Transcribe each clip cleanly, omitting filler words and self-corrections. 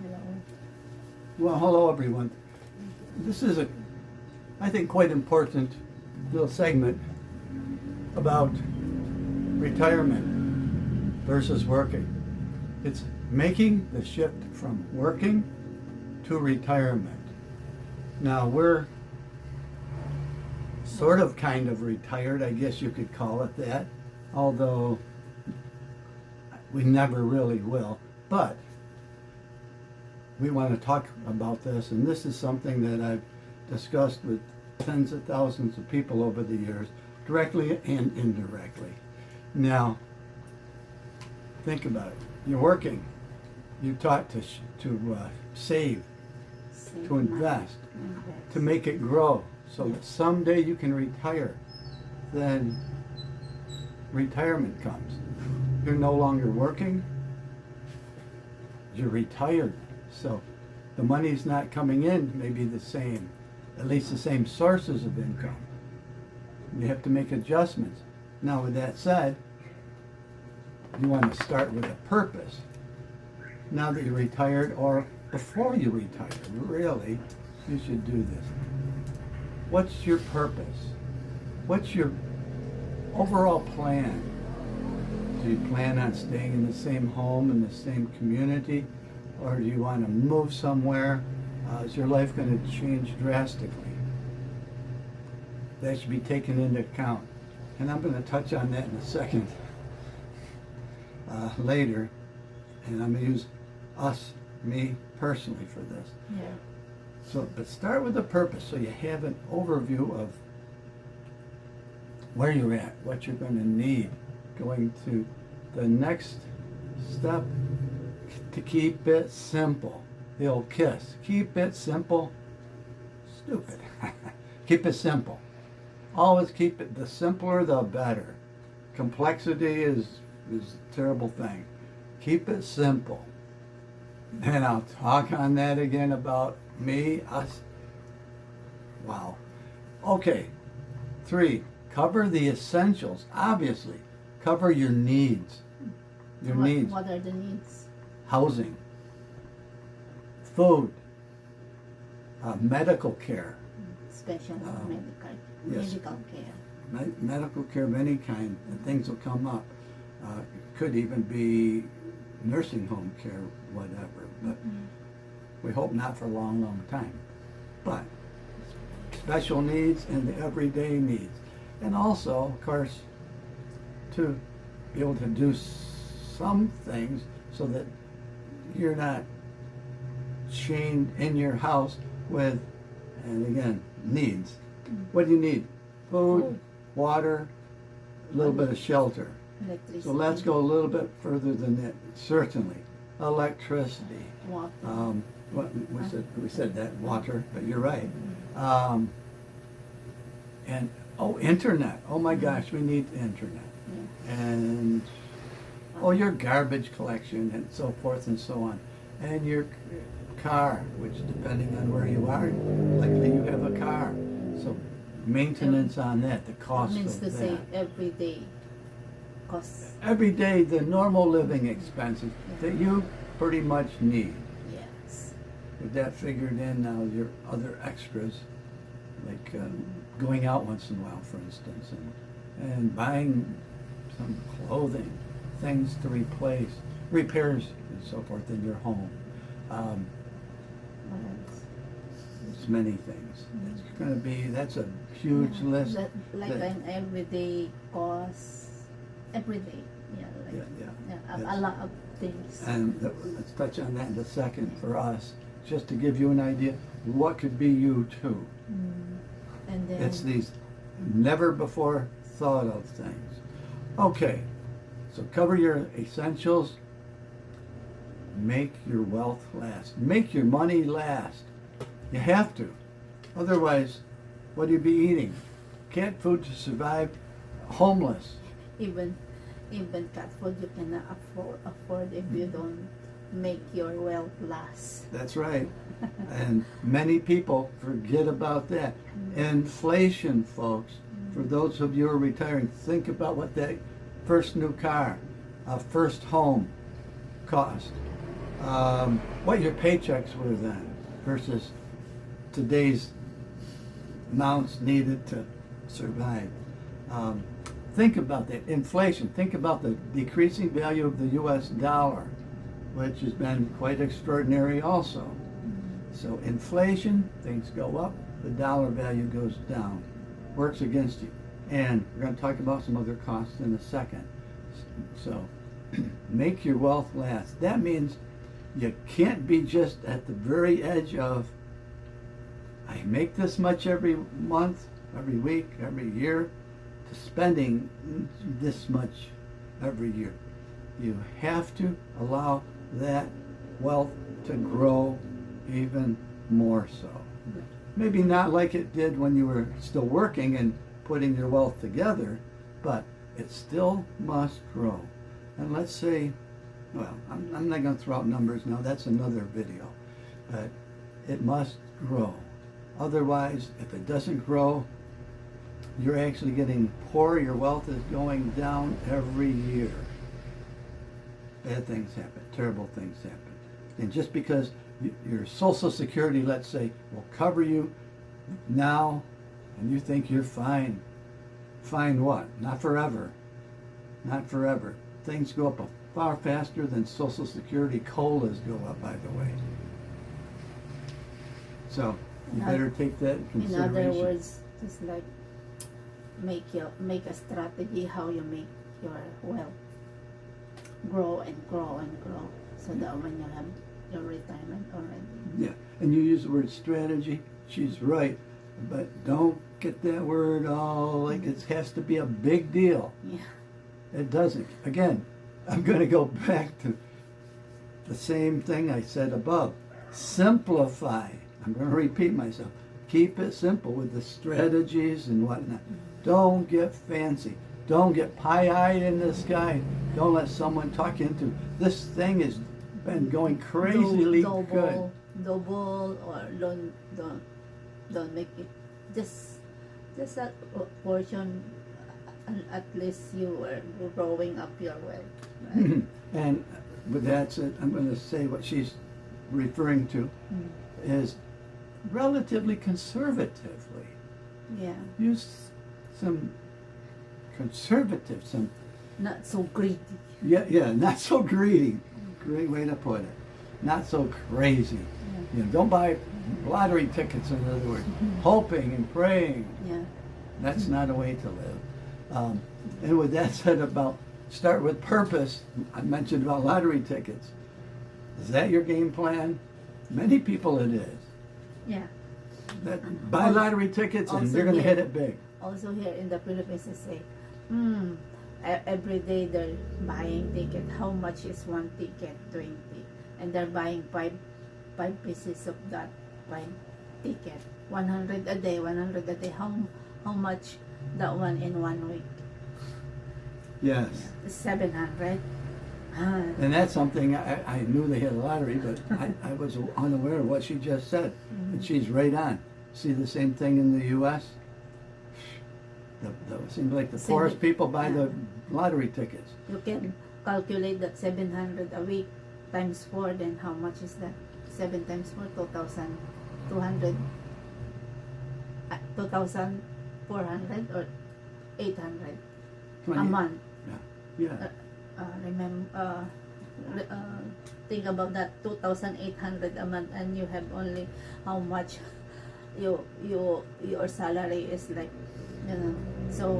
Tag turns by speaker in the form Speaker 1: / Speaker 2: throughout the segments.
Speaker 1: Hello.
Speaker 2: Well, hello everyone. This is I think, quite important little segment about retirement versus working. It's making the shift from working to retirement. Now we're sort of kind of retired, I guess you could call it that, although we never really will. But we want to talk about this, and this is something that I've discussed with tens of thousands of people over the years, directly and indirectly. Now, think about it. You're working. You're taught to save, to invest, to make it grow, so that someday you can retire. Then retirement comes. You're no longer working. You're retired. So the money's not coming in maybe the same, at least the same sources of income. You have to make adjustments. Now with that said, you want to start with a purpose. Now that you're retired, or before you retire, really, you should do this. What's your purpose? What's your overall plan? Do you plan on staying in the same home, in the same community? Or do you want to move somewhere? Is your life going to change drastically? That should be taken into account. And I'm going to touch on that in a second later. And I'm going to use me personally for this.
Speaker 1: Yeah.
Speaker 2: So, but start with the purpose so you have an overview of where you're at, what you're going to need, going to the next step. To keep it simple. The old KISS. Keep it simple. Stupid. Keep it simple. Always keep it, the simpler the better. Complexity is a terrible thing. Keep it simple. And I'll talk on that again about me, us. Wow. Okay. 3, cover the essentials. Obviously, cover your needs. Your needs.
Speaker 1: What are the needs?
Speaker 2: Housing, food, medical care.
Speaker 1: Special
Speaker 2: yes.
Speaker 1: medical care.
Speaker 2: Medical care of any kind, and things will come up. It could even be nursing home care, whatever, but we hope not for a long, long time. But special needs and the everyday needs. And also, of course, to be able to do some things so that you're not chained in your house with, and again, needs. What do you need? Food, water, a little bit of shelter.
Speaker 1: Electricity.
Speaker 2: So let's go a little bit further than that. Certainly, electricity.
Speaker 1: Water.
Speaker 2: We said that, water, but you're right. And internet. Oh my gosh, we need internet.
Speaker 1: Yeah.
Speaker 2: And your garbage collection and so forth and so on. And your car, which depending on where you are, likely you have a car. So maintenance on that, the cost
Speaker 1: means
Speaker 2: of
Speaker 1: to
Speaker 2: that.
Speaker 1: say every day costs.
Speaker 2: Every day, the normal living expenses that you pretty much need.
Speaker 1: Yes.
Speaker 2: With that figured in, now your other extras, like going out once in a while, for instance, and buying some clothing, things to replace, repairs and so forth in your home. It's many things. It's going to be, that's a huge list.
Speaker 1: Like an everyday cost, every day. A lot of things.
Speaker 2: And let's touch on that in a second for us, just to give you an idea what could be you too.
Speaker 1: And then
Speaker 2: It's these never before thought of things. Okay, so cover your essentials. Make your wealth last. Make your money last. You have to. Otherwise, what do you be eating? Canned food to survive. Homeless.
Speaker 1: even cat food you cannot afford if you don't make your wealth last.
Speaker 2: That's right. And many people forget about that. Inflation, folks. For those of you who are retiring, think about what that first new car, first home cost. what your paychecks were then versus today's amounts needed to survive. Think about that. Inflation. Think about the decreasing value of the U.S. dollar, which has been quite extraordinary also. So inflation, things go up, the dollar value goes down, works against you. And we're going to talk about some other costs in a second. So make your wealth last. That means you can't be just at the very edge of, I make this much every month, every week, every year, to spending this much every year. You have to allow that wealth to grow even more so. Maybe not like it did when you were still working and putting your wealth together, but it still must grow. And let's say, well, I'm not going to throw out numbers now, that's another video, but it must grow. Otherwise, if it doesn't grow, you're actually getting poorer, your wealth is going down every year. Bad things happen, terrible things happen. And just because your Social Security, let's say, will cover you now, and you think you're fine. Fine what? Not forever. Not forever. Things go up far faster than Social Security. COLAs go up, by the way. So you better take that in
Speaker 1: In
Speaker 2: consideration.
Speaker 1: other words, just like make a strategy how you make your wealth grow and grow and grow, so that when you have your retirement already.
Speaker 2: Yeah, and you use the word strategy. She's right, but don't get that word all like it has to be a big deal.
Speaker 1: Yeah.
Speaker 2: It doesn't. Again, I'm going to go back to the same thing I said above. Simplify. I'm going to repeat myself. Keep it simple with the strategies and whatnot. Don't get fancy. Don't get pie-eyed in the sky. Don't let someone talk you into this thing has been going crazily good.
Speaker 1: Double, or don't make it just a portion. At least you are growing up your wealth. Right?
Speaker 2: And with that said, I'm going to say what she's referring to is relatively conservatively.
Speaker 1: Yeah.
Speaker 2: Use some conservative, some
Speaker 1: Not so greedy.
Speaker 2: yeah, not so greedy. Great way to put it. Not so crazy. You know, don't buy lottery tickets, in other words, hoping and praying.
Speaker 1: Yeah.
Speaker 2: That's not a way to live. And with that said about start with purpose, I mentioned about lottery tickets. Is that your game plan? Many people it is.
Speaker 1: Yeah.
Speaker 2: That buy lottery tickets and
Speaker 1: Also
Speaker 2: you're going to
Speaker 1: here-
Speaker 2: hit it big.
Speaker 1: Also here in the Philippines, they say, every day they're buying ticket. How much is one ticket? 20. And they're buying five pieces of that 5 ticket. 100 a day, 100 a day. How much that one in 1 week?
Speaker 2: Yes.
Speaker 1: 700.
Speaker 2: And that's something I knew they hit a lottery, but I was unaware of what she just said. And she's right on. See the same thing in the U.S.? It seems like the poorest people buy the lottery tickets.
Speaker 1: You can calculate that 700 a week times 4, then how much is that? 7 times 4, 2,200. 2,400 or 800 a month.
Speaker 2: Yeah.
Speaker 1: Think about that, 2,800 a month, and you have only how much your salary is, like, you know, so,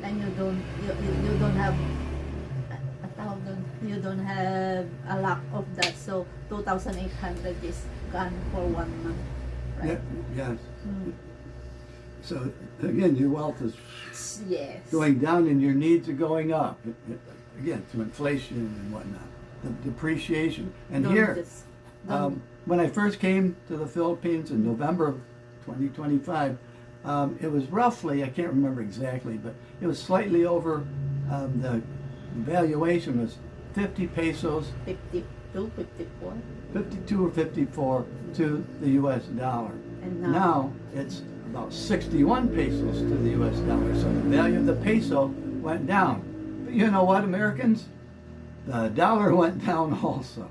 Speaker 1: and you don't have you don't have a lot of that, so 2,800 is gone for 1 month, right?
Speaker 2: Yes. So again, your wealth is
Speaker 1: Yes.
Speaker 2: going down and your needs are going up. Again, through inflation and whatnot, the depreciation. And
Speaker 1: Don't
Speaker 2: here,
Speaker 1: just- don't-
Speaker 2: when I first came to the Philippines in November of 2025, it was roughly, I can't remember exactly, but it was slightly over, the valuation was 50 pesos,
Speaker 1: 52, 54.
Speaker 2: 52 or 54 to the US dollar.
Speaker 1: And
Speaker 2: Now it's about 61 pesos to the US dollar. So the value of the peso went down. But you know what, Americans? the dollar went down also.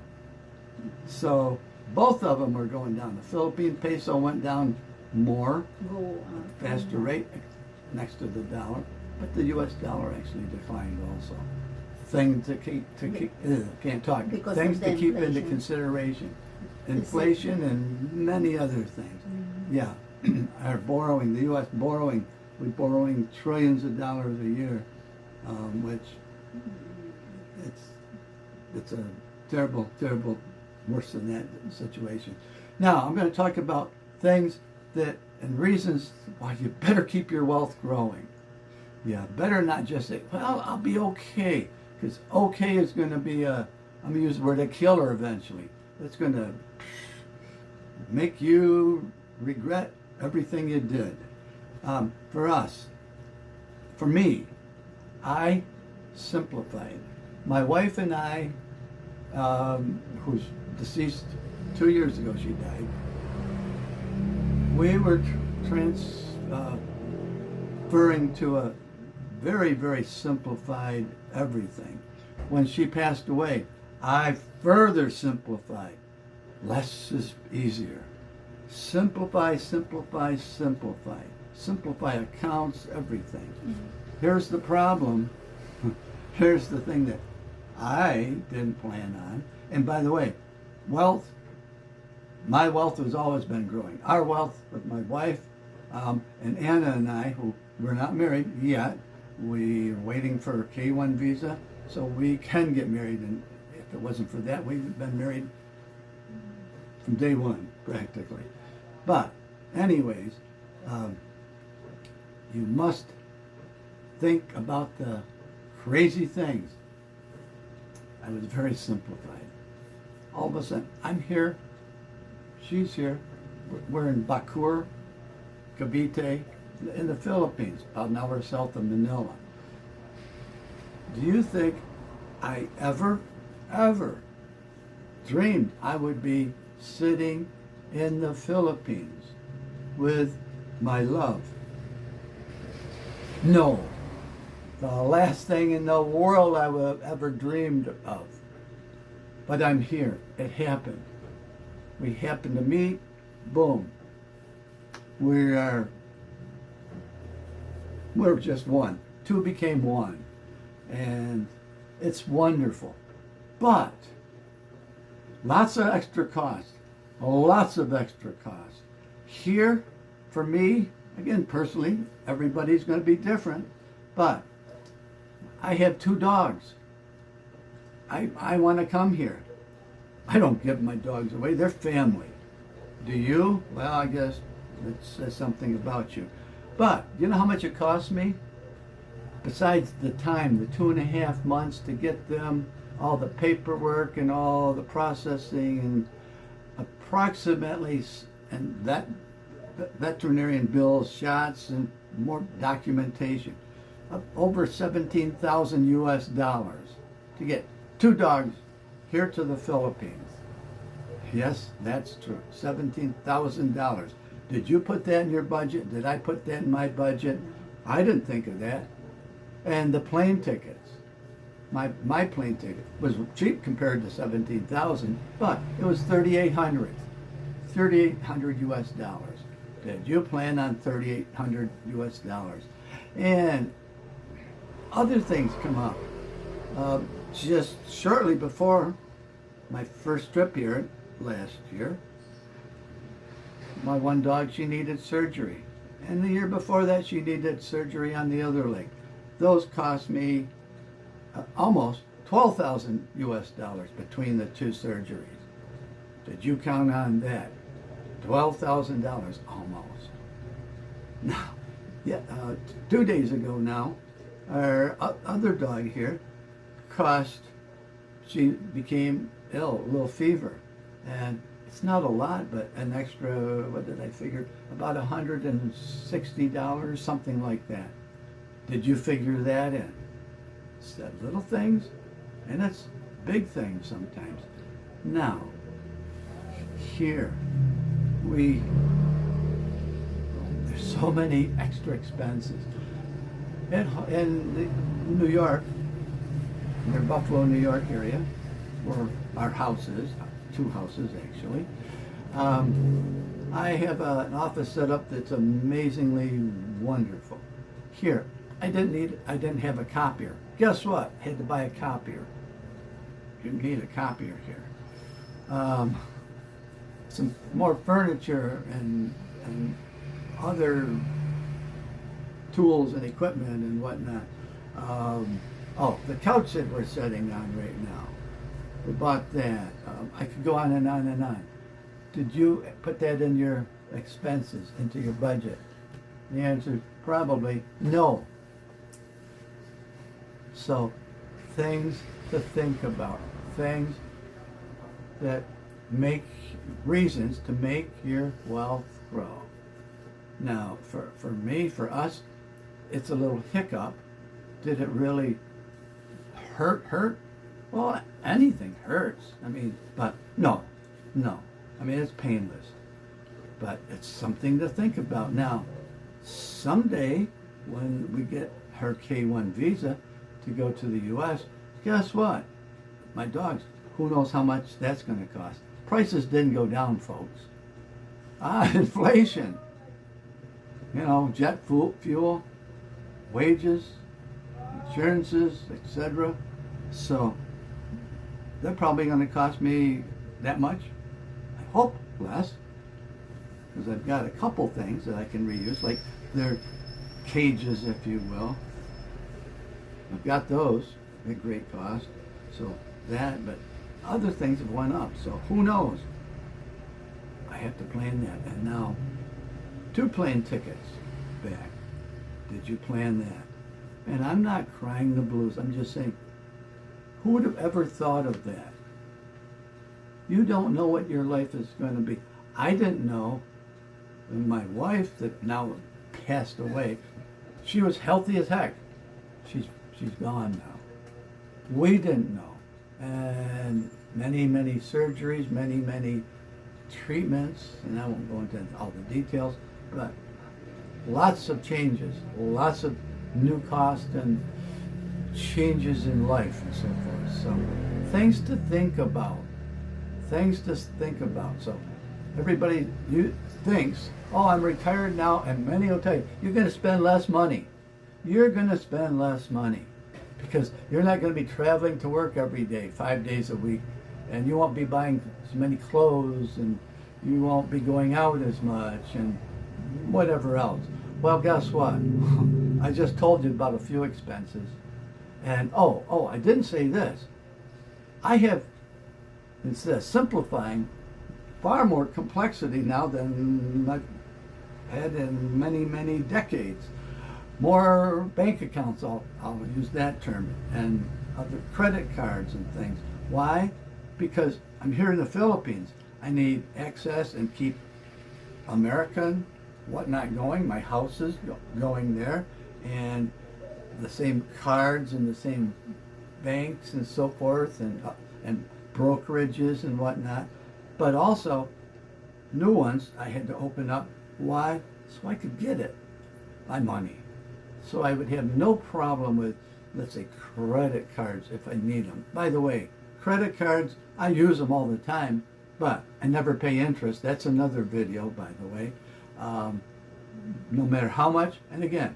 Speaker 2: So both of them are going down. The Philippine peso went down more, faster rate next to the dollar, but the U.S. dollar actually declined also. Things to keep can't talk.
Speaker 1: Because
Speaker 2: Things
Speaker 1: of the
Speaker 2: to keep into
Speaker 1: inflation.
Speaker 2: consideration, inflation and many other things. Yeah, our borrowing, the U.S. borrowing, we're borrowing trillions of dollars a year, which it's a terrible, worse than that situation. Now I'm going to talk about things that and reasons why you better keep your wealth growing. Yeah, better not just say, well, I'll be okay, because okay is going to be I'm going to use the word a killer eventually. It's going to make you regret everything you did. For me, I simplified. My wife and I, who's deceased 2 years ago, she died. We were transferring to a very, very simplified everything. When she passed away, I further simplified. Less is easier. Simplify, simplify, simplify. Simplify accounts, everything. Here's the problem. Here's the thing that I didn't plan on. And by the way, wealth, my wealth has always been growing. Our wealth with my wife and Anna and I, who we're not married yet, we're waiting for a K-1 visa so we can get married. And if it wasn't for that, we've been married from day one, practically. But anyways, you must think about the crazy things. I was very simplified. All of a sudden, I'm here, she's here. We're in Bacoor, Cavite, in the Philippines, about an hour south of Manila. Do you think I ever dreamed I would be sitting in the Philippines with my love? No. The last thing in the world I would have ever dreamed of. But I'm here. It happened. We happened to meet. Boom. We're just one. Two became one. And it's wonderful. But lots of extra costs. Lots of extra costs. Here, for me, again, personally, everybody's going to be different. But I have 2 dogs. I want to come here. I don't give my dogs away. They're family. Do you? Well, I guess it says something about you. But you know how much it costs me? Besides the time, the 2.5 months to get them, all the paperwork and all the processing, and approximately, and that veterinarian bills, shots, and more documentation, over $17,000 US to get 2 dogs here to the Philippines. Yes, that's true. $17,000. Did you put that in your budget? Did I put that in my budget? I didn't think of that. And the plane tickets. My plane ticket was cheap compared to $17,000, but it was $3,800 US. Did you plan on $3,800 US? And other things come up. Just shortly before my first trip here last year, my one dog, she needed surgery. And the year before that, she needed surgery on the other leg. Those cost me almost $12,000 US between the 2 surgeries. Did you count on that? $12,000 almost. Now, yeah, 2 days ago now, our other dog here she became ill, a little fever. And it's not a lot, but an extra, what did I figure? About $160, something like that. Did you figure that in? It's that little things, and it's big things sometimes. Now, here, there's so many extra expenses. In New York, near Buffalo, New York area, where our house is, 2 houses actually. I have an office set up that's amazingly wonderful. Here, I didn't have a copier. Guess what? I had to buy a copier. You need a copier here. Some more furniture and other tools and equipment and whatnot. Oh, the couch that we're sitting on right now. We bought that. I could go on and on and on. Did you put that in your expenses, into your budget? The answer is probably no. So, things to think about. Things that make reasons to make your wealth grow. Now, for me, for us, it's a little hiccup. Did it really hurt? Well, anything hurts. I mean, but no. I mean, it's painless. But it's something to think about. Now, someday, when we get her K-1 visa to go to the U.S., guess what? My dogs, who knows how much that's going to cost. Prices didn't go down, folks. Inflation. You know, jet fuel, wages, insurances, etc. So, they're probably going to cost me that much. I hope less. Because I've got a couple things that I can reuse, like their cages, if you will. I've got those at great cost. So that, but other things have went up. So who knows? I have to plan that. And now, 2 plane tickets back. Did you plan that? And I'm not crying the blues. I'm just saying, who would have ever thought of that? You don't know what your life is going to be. I didn't know. And my wife, that now passed away, she was healthy as heck. She's gone now. We didn't know. And many surgeries, many treatments, and I won't go into all the details, but lots of changes, lots of new costs and changes in life and so forth. So things to think about. So everybody thinks, oh, I'm retired now, and many will tell you, you're going to spend less money. You're going to spend less money because you're not going to be traveling to work every day, 5 days a week, and you won't be buying as many clothes, and you won't be going out as much, and whatever else. Well, guess what? I just told you about a few expenses. And oh, I didn't say this. I have, instead of simplifying, far more complexity now than I've had in many decades. More bank accounts, I'll use that term, and other credit cards and things. Why? Because I'm here in the Philippines. I need access and keep American whatnot going. My house is going there, and the same cards and the same banks and so forth, and brokerages and whatnot. But also, new ones I had to open up. Why? So I could get it, my money. So I would have no problem with, let's say, credit cards if I need them. By the way, credit cards, I use them all the time, but I never pay interest. That's another video, by the way. No matter how much, and again,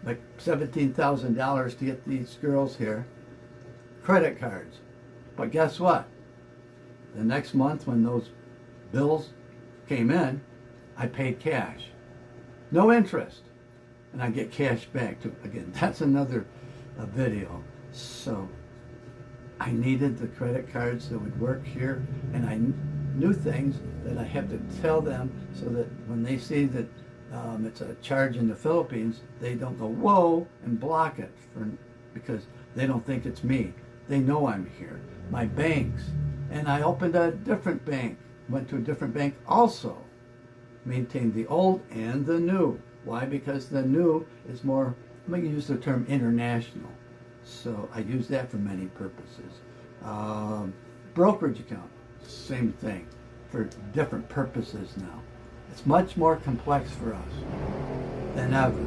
Speaker 2: like $17,000 to get these girls here, credit cards. But guess what? The next month when those bills came in, I paid cash. No interest. And I get cash back too. Again, that's another video. So I needed the credit cards that would work here, and I knew things that I have to tell them so that when they see that it's a charge in the Philippines, they don't go, whoa, and block it because they don't think it's me. They know I'm here. My banks. And I opened a different bank, went to a different bank also. Maintained the old and the new. Why? Because the new is more, I'm going to use the term international. So I use that for many purposes. Brokerage account, same thing, for different purposes now. It's much more complex for us than ever.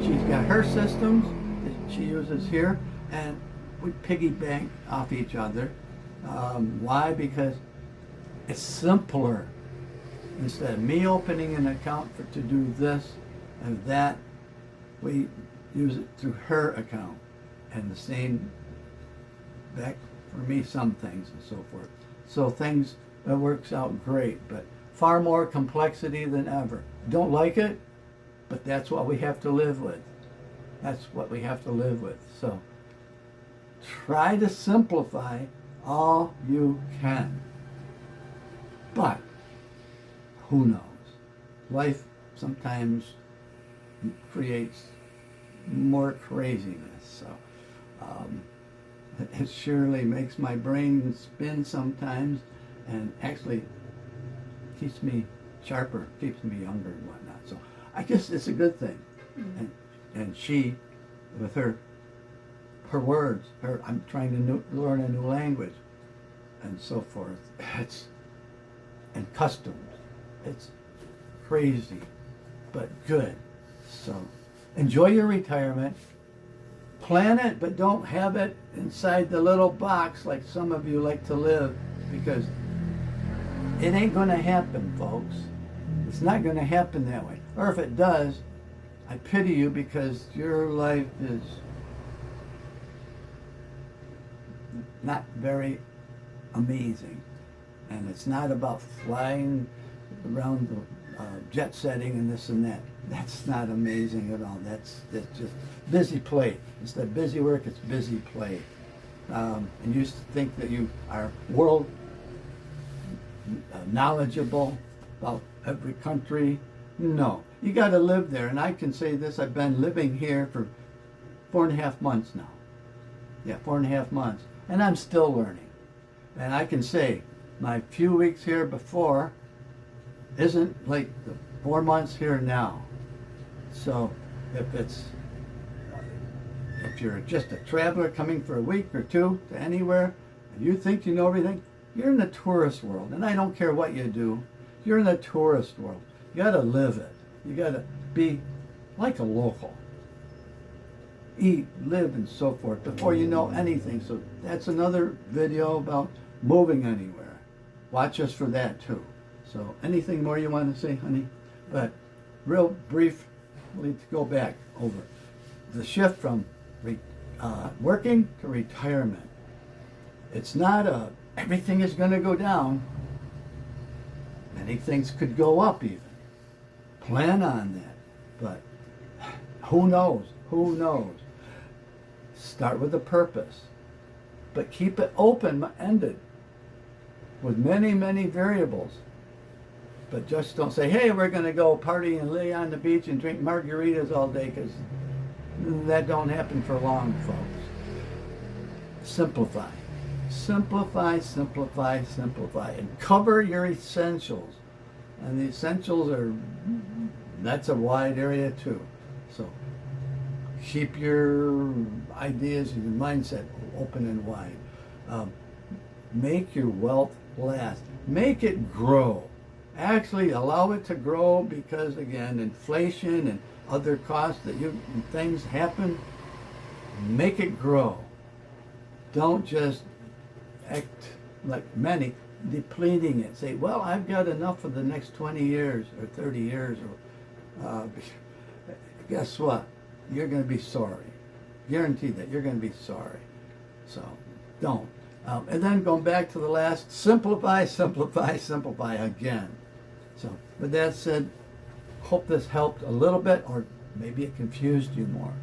Speaker 2: She's got her systems that she uses here, and we piggyback off each other. Why? Because it's simpler. Instead of me opening an account to do this and that, we use it through her account. And the same back for me, some things and so forth. So things, that works out great, but far more complexity than ever. Don't like it, but that's what we have to live with. That's what we have to live with. So try to simplify all you can. But who knows? Life sometimes creates more craziness. So it surely makes my brain spin sometimes, and actually keeps me sharper, keeps me younger and whatnot. So I guess it's a good thing.
Speaker 1: Mm-hmm.
Speaker 2: And she, with her words, I'm trying to learn a new language and so forth. And customs. It's crazy, but good. So enjoy your retirement. Plan it, but don't have it inside the little box like some of you like to live, because it ain't going to happen, folks. It's not going to happen that way. Or if it does, I pity you, because your life is not very amazing. And it's not about flying around the jet setting and this and that. That's not amazing at all. That's just busy play. Instead of busy work, it's busy play. And you think that you are world knowledgeable about every country. No, you got to live there. And I can say this, I've been living here for 4.5 months now. Yeah, 4.5 months. And I'm still learning. And I can say my few weeks here before isn't like the 4 months here now. So if you're just a traveler coming for a week or two to anywhere, and you think you know everything, you're in the tourist world. And I don't care what you do, you're in the tourist world. You got to live it. You got to be like a local. Eat, live, and so forth before you know anything. So that's another video about moving anywhere. Watch us for that too. So anything more you want to say, honey? But real briefly to go back over the shift from working to retirement. It's not everything is going to go down. Many things could go up even. Plan on that. But who knows? Who knows? Start with a purpose. But keep it open-ended with many, many variables. But just don't say, hey, we're going to go party and lay on the beach and drink margaritas all day, because that don't happen for long, folks. Simplify. Simplify, simplify, simplify. And cover your essentials. And the essentials that's a wide area too. So keep your ideas and your mindset open and wide. Make your wealth last. Make it grow. Actually allow it to grow, because again, inflation and other costs things happen. Make it grow. Don't just act like many, depleting it. Say, well, I've got enough for the next 20 years or 30 years. Or guess what? You're going to be sorry. Guaranteed that you're going to be sorry. So don't. And then going back to the last, simplify, simplify, simplify again. So with that said, hope this helped a little bit, or maybe it confused you more.